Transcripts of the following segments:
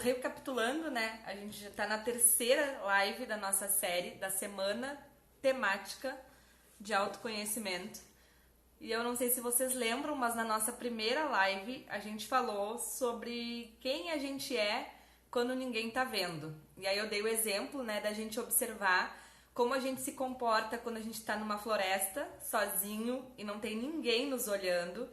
recapitulando, né? A gente já tá na terceira live da nossa série da semana temática de autoconhecimento. E eu não sei se vocês lembram, mas na nossa primeira live a gente falou sobre quem a gente é quando ninguém tá vendo. E aí eu dei o exemplo, né, da gente observar como a gente se comporta quando a gente tá numa floresta, sozinho, e não tem ninguém nos olhando.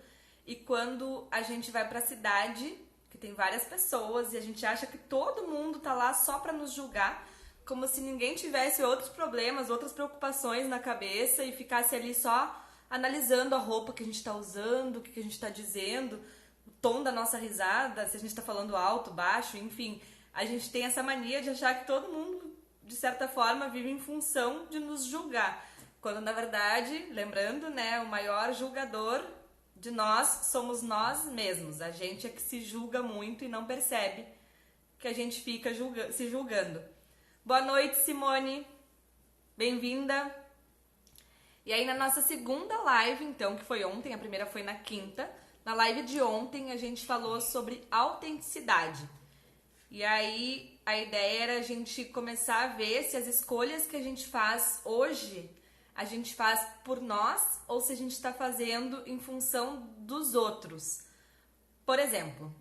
E quando a gente vai pra cidade, que tem várias pessoas, e a gente acha que todo mundo tá lá só pra nos julgar, como se ninguém tivesse outros problemas, outras preocupações na cabeça e ficasse ali só analisando a roupa que a gente tá usando, o que a gente tá dizendo, o tom da nossa risada, se a gente tá falando alto, baixo, enfim. A gente tem essa mania de achar que todo mundo, de certa forma, vive em função de nos julgar. Quando, na verdade, lembrando, né, o maior julgador de nós somos nós mesmos. A gente é que se julga muito e não percebe que a gente fica se julgando. Boa noite, Simone. Bem-vinda. E aí, na nossa segunda live, então, que foi ontem, a primeira foi na quinta, na live de ontem a gente falou sobre autenticidade. E aí, a ideia era a gente começar a ver se as escolhas que a gente faz hoje, a gente faz por nós ou se a gente está fazendo em função dos outros. Por exemplo,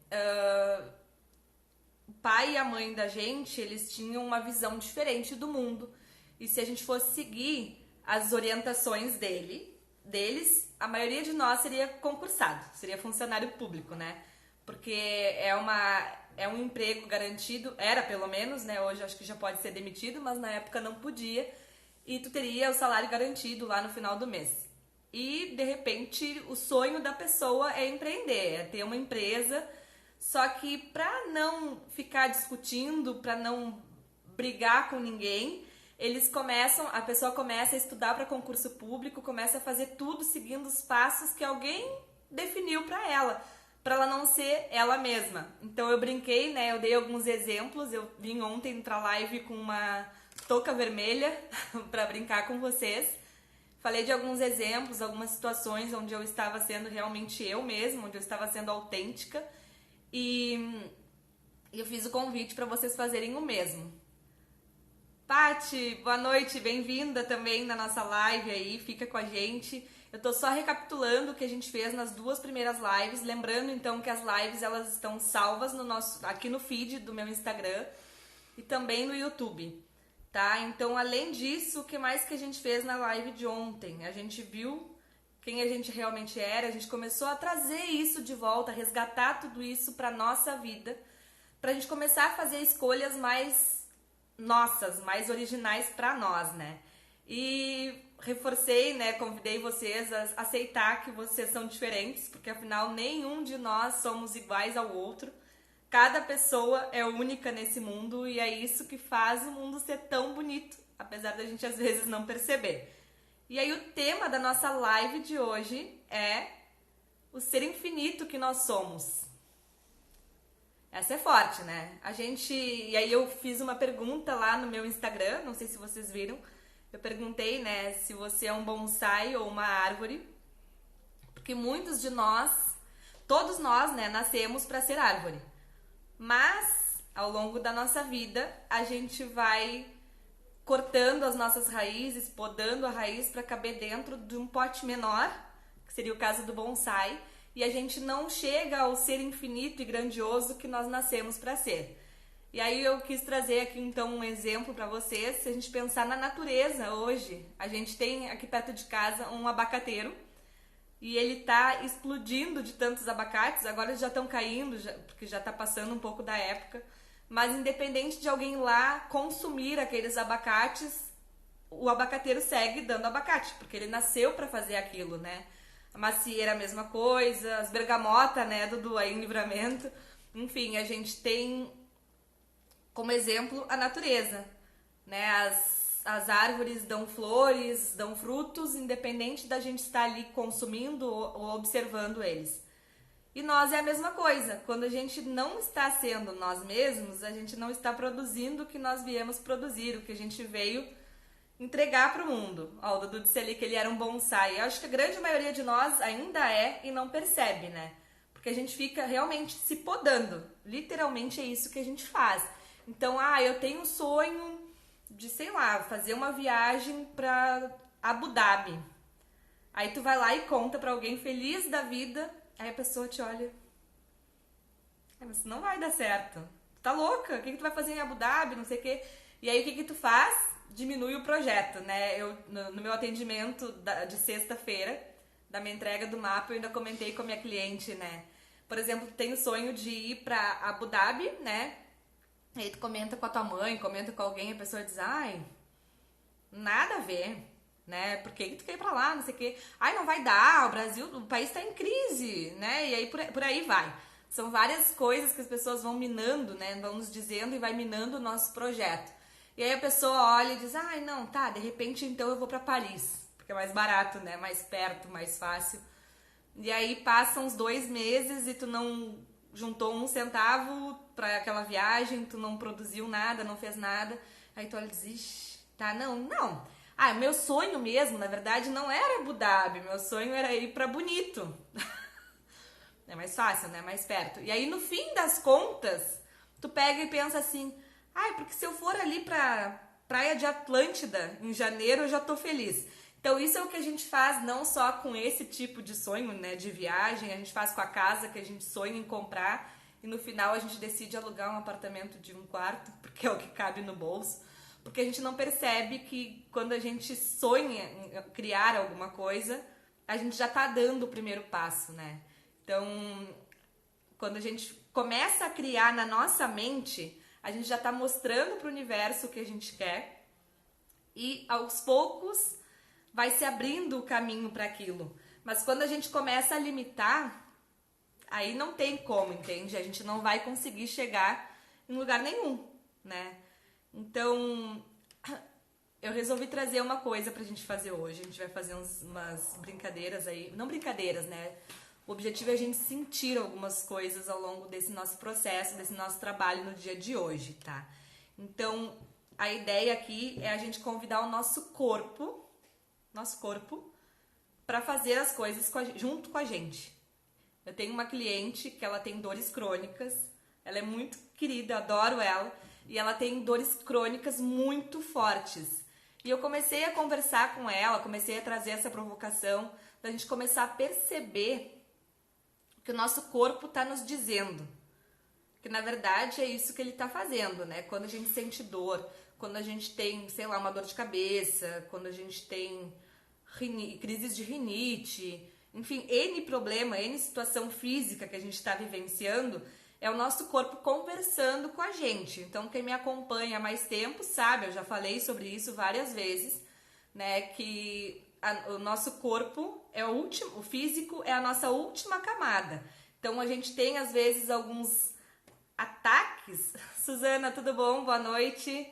o pai e a mãe da gente, eles tinham uma visão diferente do mundo. E se a gente fosse seguir as orientações deles, a maioria de nós seria concursado, seria funcionário público, né? Porque é um emprego garantido, era pelo menos, né? Hoje acho que já pode ser demitido, mas na época não podia. E tu teria o salário garantido lá no final do mês. E, de repente, o sonho da pessoa é empreender, é ter uma empresa. Só que para não ficar discutindo, para não brigar com ninguém, a pessoa começa a estudar para concurso público, começa a fazer tudo seguindo os passos que alguém definiu para ela não ser ela mesma. Então eu brinquei, né? Eu dei alguns exemplos. Eu vim ontem pra live com uma touca vermelha para brincar com vocês. Falei de alguns exemplos, algumas situações onde eu estava sendo realmente eu mesma, onde eu estava sendo autêntica. E eu fiz o convite para vocês fazerem o mesmo. Pati, boa noite, bem-vinda também na nossa live aí, fica com a gente. Eu tô só recapitulando o que a gente fez nas duas primeiras lives, lembrando então que as lives elas estão salvas aqui no feed do meu Instagram e também no YouTube, tá? Então, além disso, o que mais que a gente fez na live de ontem? A gente viu quem a gente realmente era, a gente começou a trazer isso de volta, a resgatar tudo isso pra nossa vida, pra gente começar a fazer escolhas mais nossas, mais originais pra nós, né? E reforcei, né, convidei vocês a aceitar que vocês são diferentes, porque afinal nenhum de nós somos iguais ao outro. Cada pessoa é única nesse mundo e é isso que faz o mundo ser tão bonito, apesar da gente às vezes não perceber. E aí o tema da nossa live de hoje é o ser infinito que nós somos. Essa é forte, né? E aí eu fiz uma pergunta lá no meu Instagram, não sei se vocês viram. Eu perguntei, né, se você é um bonsai ou uma árvore. Porque muitos de nós, todos nós, né, nascemos para ser árvore. Mas, ao longo da nossa vida, a gente vai cortando as nossas raízes, podando a raiz para caber dentro de um pote menor, que seria o caso do bonsai. E a gente não chega ao ser infinito e grandioso que nós nascemos para ser. E aí eu quis trazer aqui então um exemplo para vocês. Se a gente pensar na natureza hoje, a gente tem aqui perto de casa um abacateiro e ele tá explodindo de tantos abacates. Agora eles já estão caindo, porque já tá passando um pouco da época. Mas independente de alguém lá consumir aqueles abacates, o abacateiro segue dando abacate, porque ele nasceu para fazer aquilo, né? A macieira a mesma coisa, as bergamota, né, Dudu, aí em Livramento. Enfim, a gente tem como exemplo a natureza, né? As árvores dão flores, dão frutos, independente da gente estar ali consumindo ou observando eles. E nós é a mesma coisa. Quando a gente não está sendo nós mesmos, a gente não está produzindo o que nós viemos produzir, o que a gente veio entregar para o mundo. Ó, o Dudu disse ali que ele era um bonsai. Eu acho que a grande maioria de nós ainda é e não percebe, né? Porque porque a gente fica realmente se podando. Literalmente é isso que a gente faz. Então, eu tenho um sonho de, sei lá, fazer uma viagem pra Abu Dhabi. Aí tu vai lá e conta pra alguém feliz da vida, aí a pessoa te olha, mas não vai dar certo. Tu tá louca? O que tu vai fazer em Abu Dhabi? Não sei o quê. E aí o que tu faz? Diminui o projeto, né? Eu, no meu atendimento de sexta-feira, da minha entrega do mapa, eu ainda comentei com a minha cliente, né? Por exemplo, tu tem o sonho de ir pra Abu Dhabi, né? Aí tu comenta com a tua mãe, comenta com alguém, a pessoa diz, ai, nada a ver, né? Por que tu quer ir pra lá, não sei o quê. Ai, não vai dar, o Brasil, o país tá em crise, né? E aí por aí vai. São várias coisas que as pessoas vão minando, né? Vão nos dizendo e vai minando o nosso projeto. E aí a pessoa olha e diz, ai, não, tá, de repente então eu vou pra Paris, porque é mais barato, né? Mais perto, mais fácil. E aí passam uns 2 meses e tu não juntou 1 centavo pra aquela viagem, tu não produziu nada, não fez nada. Aí tu olha e diz, ixi, tá, não. Meu sonho mesmo, na verdade, não era Abu Dhabi, meu sonho era ir pra Bonito. É mais fácil, né? Mais perto. E aí, no fim das contas, tu pega e pensa assim, porque se eu for ali pra Praia de Atlântida, em janeiro, eu já tô feliz. Então, isso é o que a gente faz não só com esse tipo de sonho, né, de viagem, a gente faz com a casa que a gente sonha em comprar e no final a gente decide alugar um apartamento de 1 quarto, porque é o que cabe no bolso, porque a gente não percebe que quando a gente sonha em criar alguma coisa, a gente já tá dando o primeiro passo, né? Então, quando a gente começa a criar na nossa mente, a gente já tá mostrando pro universo o que a gente quer e aos poucos vai se abrindo o caminho para aquilo. Mas quando a gente começa a limitar, aí não tem como, entende? A gente não vai conseguir chegar em lugar nenhum, né? Então, eu resolvi trazer uma coisa pra gente fazer hoje. A gente vai fazer umas brincadeiras aí. Não brincadeiras, né? O objetivo é a gente sentir algumas coisas ao longo desse nosso processo, desse nosso trabalho no dia de hoje, tá? Então, a ideia aqui é a gente convidar o nosso corpo para fazer as coisas junto com a gente. Eu tenho uma cliente que ela tem dores crônicas, ela é muito querida, adoro ela, e ela tem dores crônicas muito fortes. E eu comecei a conversar com ela, comecei a trazer essa provocação, da gente começar a perceber o que o nosso corpo está nos dizendo. Que na verdade é isso que ele está fazendo, né? Quando a gente sente dor, quando a gente tem, sei lá, uma dor de cabeça, quando a gente tem crises de rinite, enfim, N problema, N situação física que a gente está vivenciando, é o nosso corpo conversando com a gente. Então, quem me acompanha há mais tempo sabe, eu já falei sobre isso várias vezes, né, que o nosso corpo é o último, o físico é a nossa última camada. Então, a gente tem, às vezes, alguns ataques. Suzana, tudo bom? Boa noite.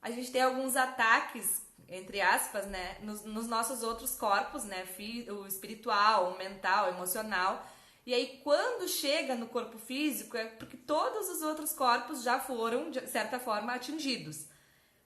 A gente tem alguns ataques, entre aspas, né, nos nossos outros corpos, né, o espiritual, o mental, o emocional. E aí, quando chega no corpo físico, é porque todos os outros corpos já foram, de certa forma, atingidos.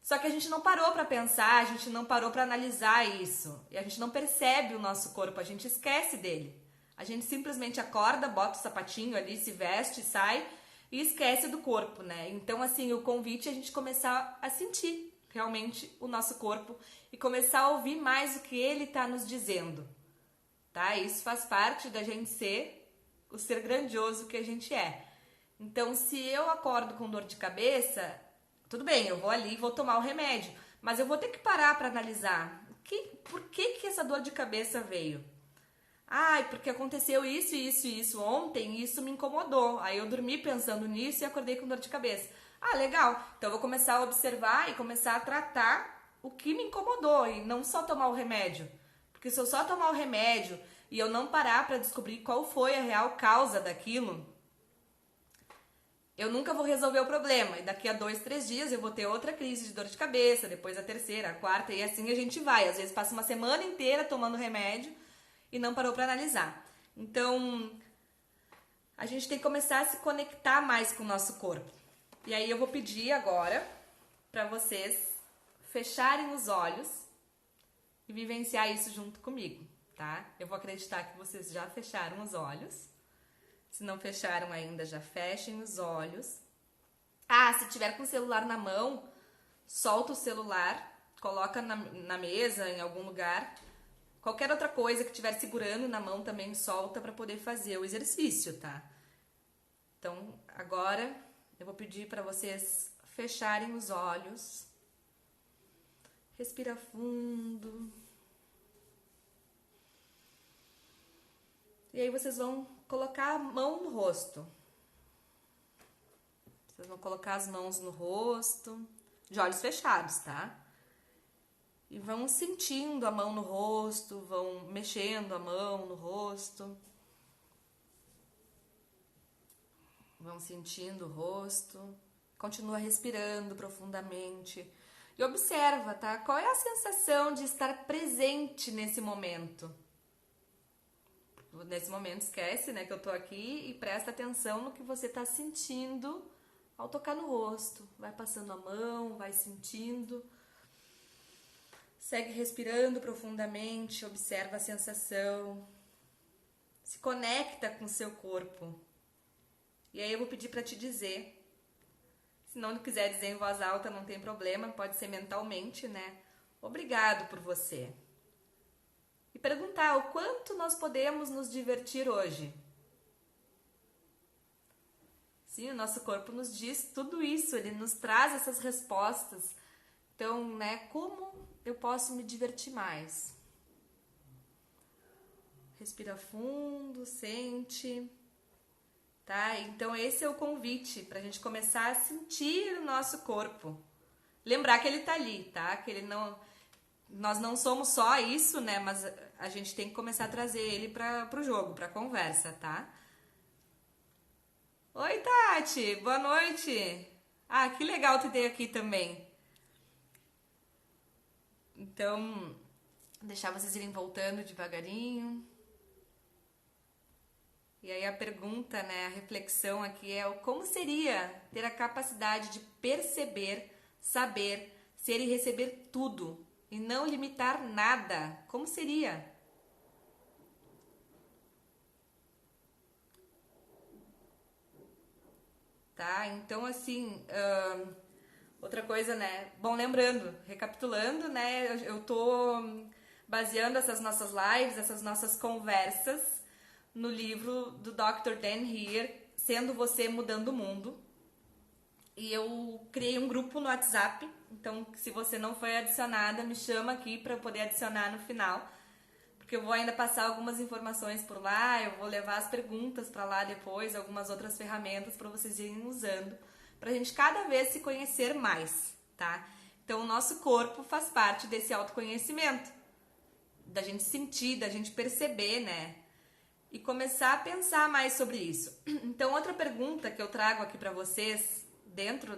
Só que a gente não parou para pensar, a gente não parou para analisar isso. E a gente não percebe o nosso corpo, a gente esquece dele. A gente simplesmente acorda, bota o sapatinho ali, se veste, sai e esquece do corpo, né? Então, assim, o convite é a gente começar a sentir realmente o nosso corpo e começar a ouvir mais o que ele está nos dizendo, tá? Isso faz parte da gente ser o ser grandioso que a gente é. Então, se eu acordo com dor de cabeça, tudo bem, eu vou ali e vou tomar o remédio, mas eu vou ter que parar para analisar por que essa dor de cabeça veio. Porque aconteceu isso, isso e isso ontem e isso me incomodou. Aí eu dormi pensando nisso e acordei com dor de cabeça. Legal. Então eu vou começar a observar e começar a tratar o que me incomodou e não só tomar o remédio. Porque se eu só tomar o remédio e eu não parar para descobrir qual foi a real causa daquilo, eu nunca vou resolver o problema. E daqui a 2, 3 dias eu vou ter outra crise de dor de cabeça, depois a terceira, a quarta, e assim a gente vai. Às vezes passa uma semana inteira tomando remédio e não parou para analisar. Então, a gente tem que começar a se conectar mais com o nosso corpo. E aí eu vou pedir agora para vocês fecharem os olhos e vivenciar isso junto comigo, tá? Eu vou acreditar que vocês já fecharam os olhos. Se não fecharam ainda, já fechem os olhos. Ah, se tiver com o celular na mão, solta o celular, coloca na mesa, em algum lugar. Qualquer outra coisa que estiver segurando na mão também solta para poder fazer o exercício, tá? Então, agora eu vou pedir para vocês fecharem os olhos. Respira fundo. E aí vocês vão colocar a mão no rosto. Vocês vão colocar as mãos no rosto, de olhos fechados, tá? E vão sentindo a mão no rosto, vão mexendo a mão no rosto. Vão sentindo o rosto. Continua respirando profundamente. E observa, tá? Qual é a sensação de estar presente nesse momento? Nesse momento, esquece, né, que eu tô aqui e presta atenção no que você tá sentindo ao tocar no rosto. Vai passando a mão, vai sentindo. Segue respirando profundamente, observa a sensação. Se conecta com o seu corpo. E aí eu vou pedir para te dizer. Se não quiser dizer em voz alta, não tem problema, pode ser mentalmente, né? Obrigado por você. E perguntar o quanto nós podemos nos divertir hoje. Sim, o nosso corpo nos diz tudo isso, ele nos traz essas respostas. Então, né, como eu posso me divertir mais? Respira fundo, sente. Tá? Então esse é o convite pra gente começar a sentir o nosso corpo. Lembrar que ele tá ali, tá? Que ele não... Nós não somos só isso, né? Mas a gente tem que começar a trazer ele pro jogo, pra conversa, tá? Oi, Tati! Boa noite! Ah, que legal te ter aqui também. Então, deixar vocês irem voltando devagarinho. E aí a pergunta, né, a reflexão aqui é como seria ter a capacidade de perceber, saber, ser e receber tudo e não limitar nada? Como seria? Tá? Então, assim, outra coisa, né? Bom, lembrando, recapitulando, né? Eu tô baseando essas nossas lives, essas nossas conversas no livro do Dr. Dan Heer, Sendo Você Mudando o Mundo. E eu criei um grupo no WhatsApp, então se você não foi adicionada, me chama aqui para poder adicionar no final, porque eu vou ainda passar algumas informações por lá, eu vou levar as perguntas para lá depois, algumas outras ferramentas para vocês irem usando, pra gente cada vez se conhecer mais, tá? Então o nosso corpo faz parte desse autoconhecimento, da gente sentir, da gente perceber, né? E começar a pensar mais sobre isso. Então, outra pergunta que eu trago aqui para vocês, dentro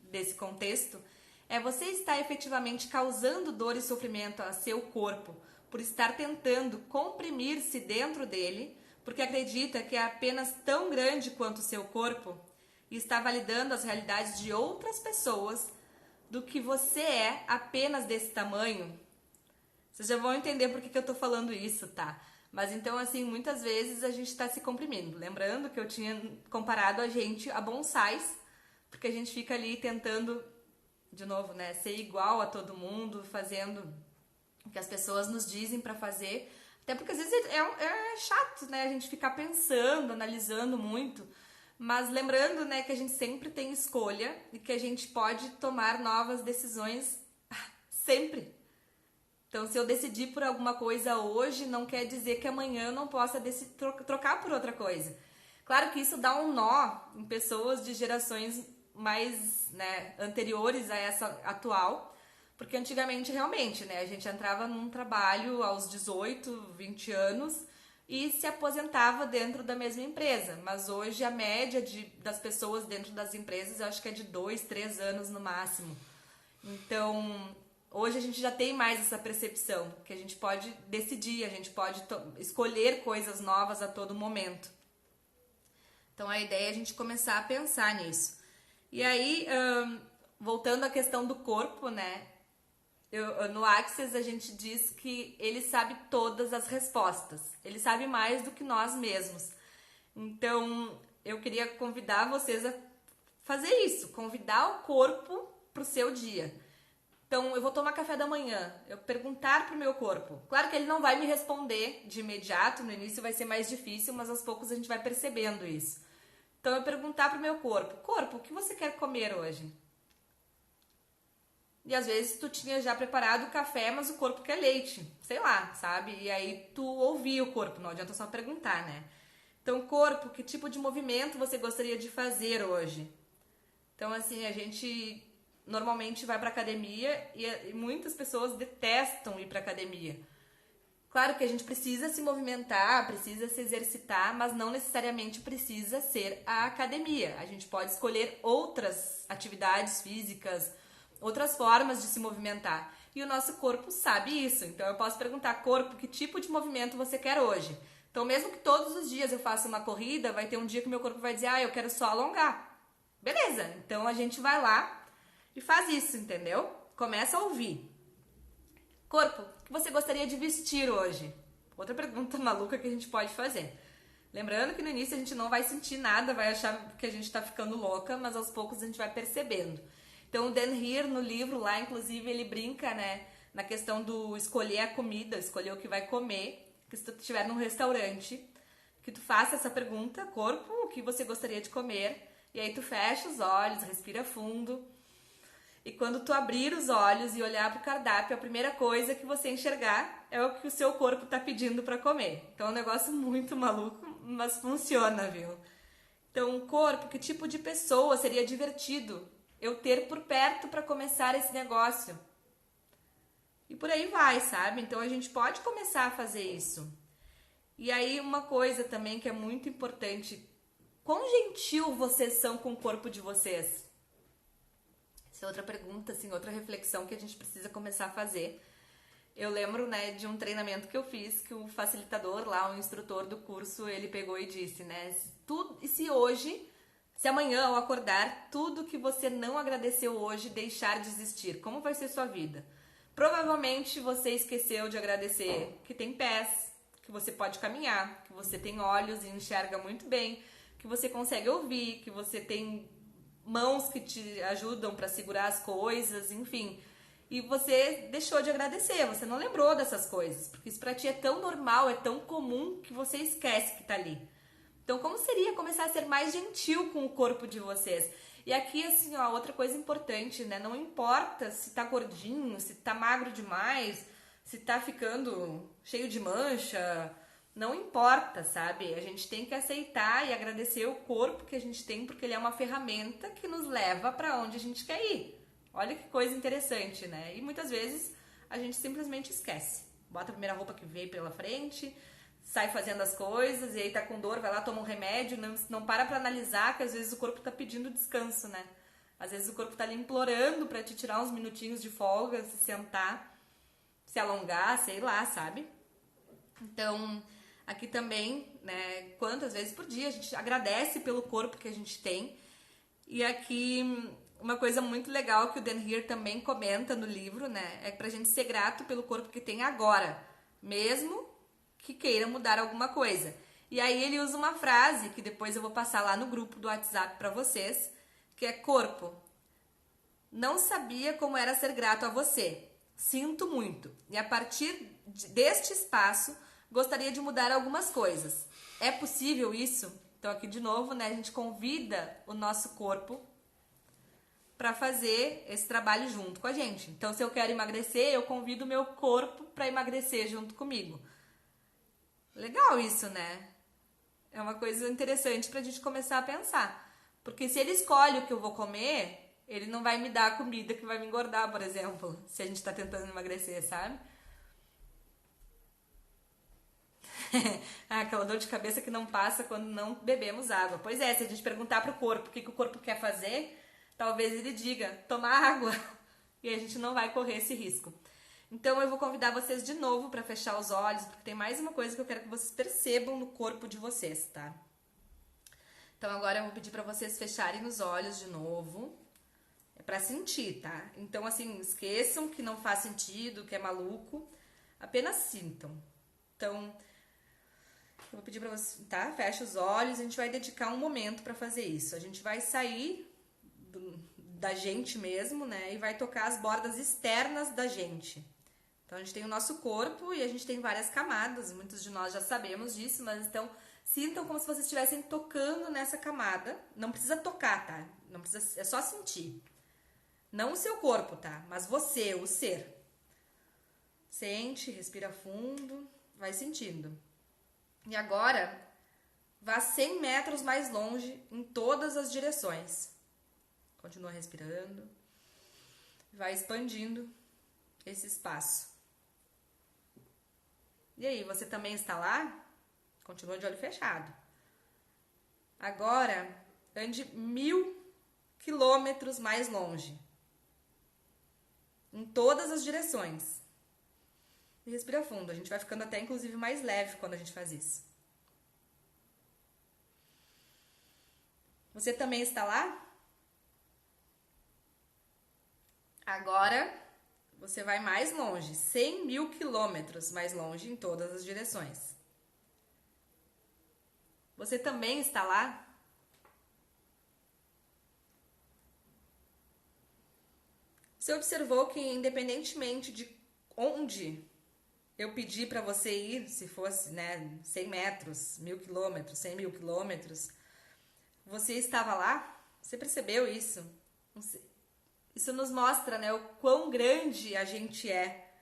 desse contexto, é: você está efetivamente causando dor e sofrimento a seu corpo por estar tentando comprimir-se dentro dele, porque acredita que é apenas tão grande quanto o seu corpo e está validando as realidades de outras pessoas do que você é apenas desse tamanho? Vocês já vão entender por que eu tô falando isso, tá? Mas então, assim, muitas vezes a gente tá se comprimindo. Lembrando que eu tinha comparado a gente a bonsais, porque a gente fica ali tentando, de novo, né, ser igual a todo mundo, fazendo o que as pessoas nos dizem pra fazer. Até porque às vezes é chato, né, a gente ficar pensando, analisando muito. Mas lembrando, né, que a gente sempre tem escolha e que a gente pode tomar novas decisões sempre. Então, se eu decidir por alguma coisa hoje, não quer dizer que amanhã eu não possa trocar por outra coisa. Claro que isso dá um nó em pessoas de gerações mais, né, anteriores a essa atual, porque antigamente realmente, né, a gente entrava num trabalho aos 18, 20 anos e se aposentava dentro da mesma empresa. Mas hoje a média das pessoas dentro das empresas eu acho que é de 2, 3 anos no máximo. Então, hoje a gente já tem mais essa percepção, que a gente pode decidir, a gente pode escolher coisas novas a todo momento. Então a ideia é a gente começar a pensar nisso. E aí, voltando à questão do corpo, né? No Access a gente diz que ele sabe todas as respostas. Ele sabe mais do que nós mesmos. Então, eu queria convidar vocês a fazer isso, convidar o corpo pro seu dia. Então, eu vou tomar café da manhã, eu perguntar pro meu corpo. Claro que ele não vai me responder de imediato, no início vai ser mais difícil, mas aos poucos a gente vai percebendo isso. Então, eu perguntar pro meu corpo, corpo, o que você quer comer hoje? E às vezes tu tinha já preparado o café, mas o corpo quer leite, sei lá, sabe? E aí tu ouvia o corpo, não adianta só perguntar, né? Então, corpo, que tipo de movimento você gostaria de fazer hoje? Então, assim, a gente normalmente vai pra academia e muitas pessoas detestam ir pra academia. Claro que a gente precisa se movimentar, precisa se exercitar, mas não necessariamente precisa ser a academia. A gente pode escolher outras atividades físicas, outras formas de se movimentar. E o nosso corpo sabe isso. Então eu posso perguntar, corpo, que tipo de movimento você quer hoje? Então mesmo que todos os dias eu faça uma corrida, vai ter um dia que meu corpo vai dizer, eu quero só alongar. Beleza, então a gente vai lá e faz isso, entendeu? Começa a ouvir. Corpo, o que você gostaria de vestir hoje? Outra pergunta maluca que a gente pode fazer. Lembrando que no início a gente não vai sentir nada, vai achar que a gente tá ficando louca, mas aos poucos a gente vai percebendo. Então o Dan Heer, no livro lá, inclusive, ele brinca, né, na questão do escolher a comida, escolher o que vai comer, que se tu estiver num restaurante, que tu faça essa pergunta, corpo, o que você gostaria de comer? E aí tu fecha os olhos, respira fundo. E quando tu abrir os olhos e olhar pro cardápio, a primeira coisa que você enxergar é o que o seu corpo tá pedindo para comer. Então é um negócio muito maluco, mas funciona, viu? Então, corpo, que tipo de pessoa seria divertido eu ter por perto para começar esse negócio? E por aí vai, sabe? Então a gente pode começar a fazer isso. E aí uma coisa também que é muito importante, quão gentil vocês são com o corpo de vocês? Essa é outra pergunta, assim, outra reflexão que a gente precisa começar a fazer. Eu lembro, né, de um treinamento que eu fiz, que o facilitador lá, o instrutor do curso, ele pegou e disse, né, se amanhã ao acordar, tudo que você não agradeceu hoje deixar de existir, como vai ser sua vida? Provavelmente você esqueceu de agradecer que tem pés, que você pode caminhar, que você tem olhos e enxerga muito bem, que você consegue ouvir, que você tem mãos que te ajudam para segurar as coisas, enfim. E você deixou de agradecer, você não lembrou dessas coisas, porque isso pra ti é tão normal, é tão comum que você esquece que tá ali. Então, como seria começar a ser mais gentil com o corpo de vocês? E aqui, assim, ó, outra coisa importante, né? Não importa se tá gordinho, se tá magro demais, se tá ficando cheio de mancha, não importa, sabe? A gente tem que aceitar e agradecer o corpo que a gente tem, porque ele é uma ferramenta que nos leva para onde a gente quer ir. Olha que coisa interessante, né? E muitas vezes a gente simplesmente esquece. Bota a primeira roupa que veio pela frente, sai fazendo as coisas, e aí tá com dor, vai lá, toma um remédio, não para pra analisar que às vezes o corpo tá pedindo descanso, né? Às vezes o corpo tá ali implorando pra te tirar uns minutinhos de folga, se sentar, se alongar, sei lá, sabe? Então, aqui também, né, quantas vezes por dia a gente agradece pelo corpo que a gente tem. E aqui, uma coisa muito legal que o Dan Heer também comenta no livro, né, é pra gente ser grato pelo corpo que tem agora, mesmo que queira mudar alguma coisa. E aí ele usa uma frase que depois eu vou passar lá no grupo do WhatsApp pra vocês, que é: corpo, não sabia como era ser grato a você. Sinto muito. E a partir deste espaço, gostaria de mudar algumas coisas. É possível isso? Então aqui de novo, né, a gente convida o nosso corpo para fazer esse trabalho junto com a gente. Então se eu quero emagrecer, eu convido o meu corpo para emagrecer junto comigo. Legal isso, né? É uma coisa interessante pra gente começar a pensar. Porque se ele escolhe o que eu vou comer, ele não vai me dar a comida que vai me engordar, por exemplo, se a gente tá tentando emagrecer, sabe? Aquela dor de cabeça que não passa quando não bebemos água. Pois é, se a gente perguntar pro corpo o que o corpo quer fazer, talvez ele diga, tomar água. E a gente não vai correr esse risco. Então eu vou convidar vocês de novo para fechar os olhos, porque tem mais uma coisa que eu quero que vocês percebam no corpo de vocês, tá? Então agora eu vou pedir para vocês fecharem os olhos de novo. É para sentir, tá? Então assim, esqueçam que não faz sentido, que é maluco. Apenas sintam. Então, Eu vou pedir pra você, tá? Fecha os olhos, a gente vai dedicar um momento pra fazer isso. A gente vai sair da gente mesmo, né? E vai tocar as bordas externas da gente. Então a gente tem o nosso corpo e a gente tem várias camadas, muitos de nós já sabemos disso, mas então sintam como se vocês estivessem tocando nessa camada. Não precisa tocar, tá? Não precisa, é só sentir. Não o seu corpo, tá? Mas você, o ser. Sente, respira fundo, vai sentindo. E agora, vá 100 metros mais longe em todas as direções. Continua respirando. Vai expandindo esse espaço. E aí, você também está lá? Continua de olho fechado. Agora, ande 1000 quilômetros mais longe. Em todas as direções. E respira fundo. A gente vai ficando até, inclusive, mais leve quando a gente faz isso. Você também está lá? Agora, você vai mais longe. 100.000 quilômetros mais longe em todas as direções. Você também está lá? Você observou que, independentemente de onde eu pedi para você ir, se fosse, né, 100 metros, 1000 quilômetros, 100.000 quilômetros, você estava lá? Você percebeu isso? Isso nos mostra, né, o quão grande a gente é.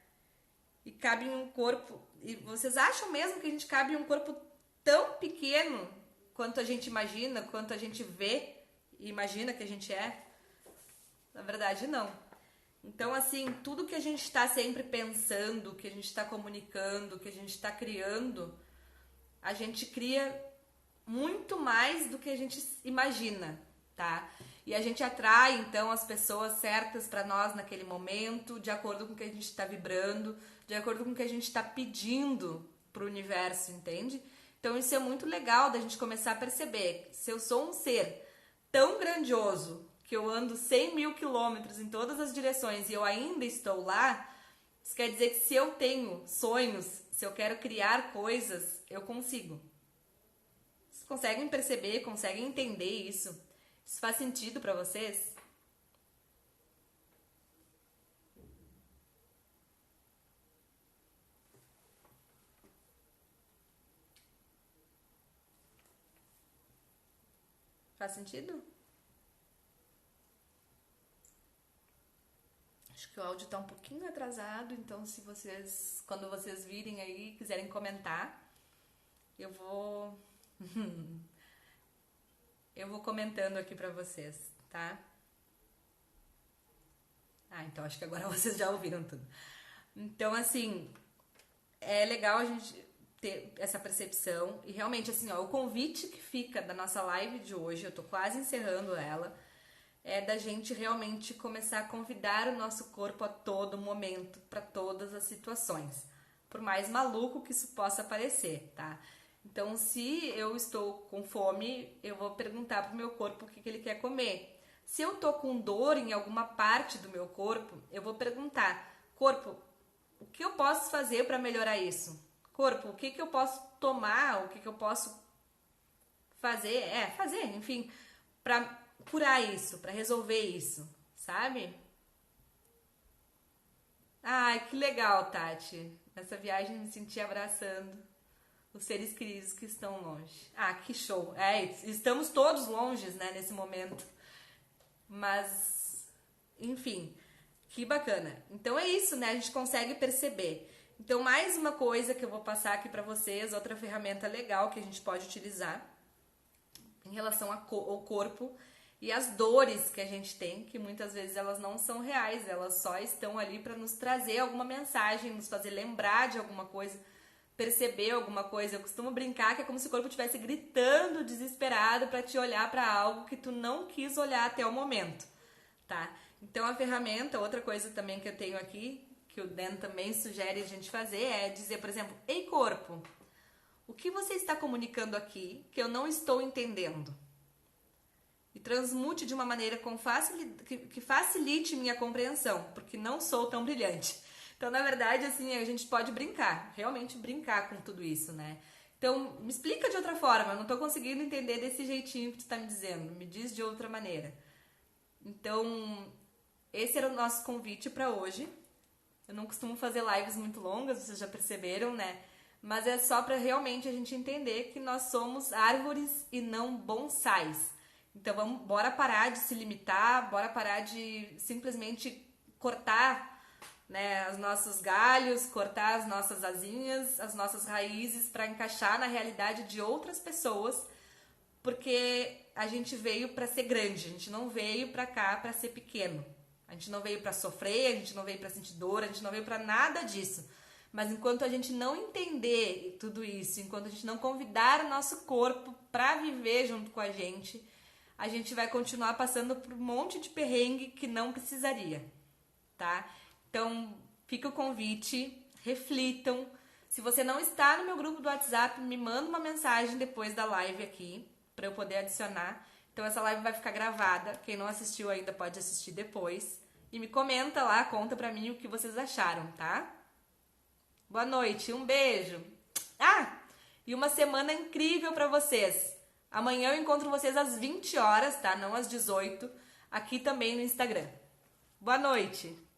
E cabe em um corpo... E vocês acham mesmo que a gente cabe em um corpo tão pequeno quanto a gente imagina, quanto a gente vê e imagina que a gente é? Na verdade, não. Então, assim, tudo que a gente está sempre pensando, que a gente está comunicando, que a gente está criando, a gente cria muito mais do que a gente imagina, tá? E a gente atrai, então, as pessoas certas para nós naquele momento, de acordo com o que a gente está vibrando, de acordo com o que a gente está pedindo pro universo, entende? Então, isso é muito legal da gente começar a perceber. Se eu sou um ser tão grandioso, que eu ando 100.000 quilômetros em todas as direções e eu ainda estou lá, isso quer dizer que se eu tenho sonhos, se eu quero criar coisas, eu consigo. Vocês conseguem perceber, conseguem entender isso? Isso faz sentido pra vocês? Faz sentido? Acho que o áudio tá um pouquinho atrasado, então se vocês, quando vocês virem aí, quiserem comentar, eu vou eu vou comentando aqui pra vocês, tá? Ah, então acho que agora vocês já ouviram tudo. Então, assim, é legal a gente ter essa percepção e realmente, assim, ó, o convite que fica da nossa live de hoje, eu tô quase encerrando ela, é da gente realmente começar a convidar o nosso corpo a todo momento, para todas as situações. Por mais maluco que isso possa parecer, tá? Então, se eu estou com fome, eu vou perguntar pro meu corpo o que ele quer comer. Se eu tô com dor em alguma parte do meu corpo, eu vou perguntar: corpo, o que eu posso fazer para melhorar isso? Corpo, o que eu posso tomar, o que eu posso fazer, enfim, para curar isso, para resolver isso, sabe? Ai, que legal, Tati. Nessa viagem me senti abraçando os seres queridos que estão longe. Ah, que show. É, estamos todos longes, né, nesse momento. Mas, enfim, que bacana. Então é isso, né? A gente consegue perceber. Então, mais uma coisa que eu vou passar aqui pra vocês, outra ferramenta legal que a gente pode utilizar em relação ao corpo e as dores que a gente tem, que muitas vezes elas não são reais, elas só estão ali para nos trazer alguma mensagem, nos fazer lembrar de alguma coisa, perceber alguma coisa. Eu costumo brincar que é como se o corpo estivesse gritando desesperado para te olhar para algo que tu não quis olhar até o momento, tá? Então a ferramenta, outra coisa também que eu tenho aqui, que o Dan também sugere a gente fazer, é dizer, por exemplo: ei, corpo, o que você está comunicando aqui que eu não estou entendendo? E transmute de uma maneira que facilite minha compreensão, porque não sou tão brilhante. Então, na verdade, assim, a gente pode brincar, realmente brincar com tudo isso, né? Então, me explica de outra forma, eu não tô conseguindo entender desse jeitinho que tu tá me dizendo, me diz de outra maneira. Então, esse era o nosso convite pra hoje. Eu não costumo fazer lives muito longas, vocês já perceberam, né? Mas é só pra realmente a gente entender que nós somos árvores e não bonsais. Então, bora parar de se limitar, bora parar de simplesmente cortar, né, os nossos galhos, cortar as nossas asinhas, as nossas raízes para encaixar na realidade de outras pessoas, porque a gente veio para ser grande, a gente não veio para cá para ser pequeno. A gente não veio para sofrer, a gente não veio para sentir dor, a gente não veio para nada disso. Mas enquanto a gente não entender tudo isso, enquanto a gente não convidar o nosso corpo para viver junto com a gente vai continuar passando por um monte de perrengue que não precisaria, tá? Então, fica o convite, reflitam. Se você não está no meu grupo do WhatsApp, me manda uma mensagem depois da live aqui, para eu poder adicionar. Então, essa live vai ficar gravada. Quem não assistiu ainda pode assistir depois. E me comenta lá, conta pra mim o que vocês acharam, tá? Boa noite, um beijo. Ah, e uma semana incrível pra vocês. Amanhã eu encontro vocês às 20 horas, tá? Não às 18, aqui também no Instagram. Boa noite.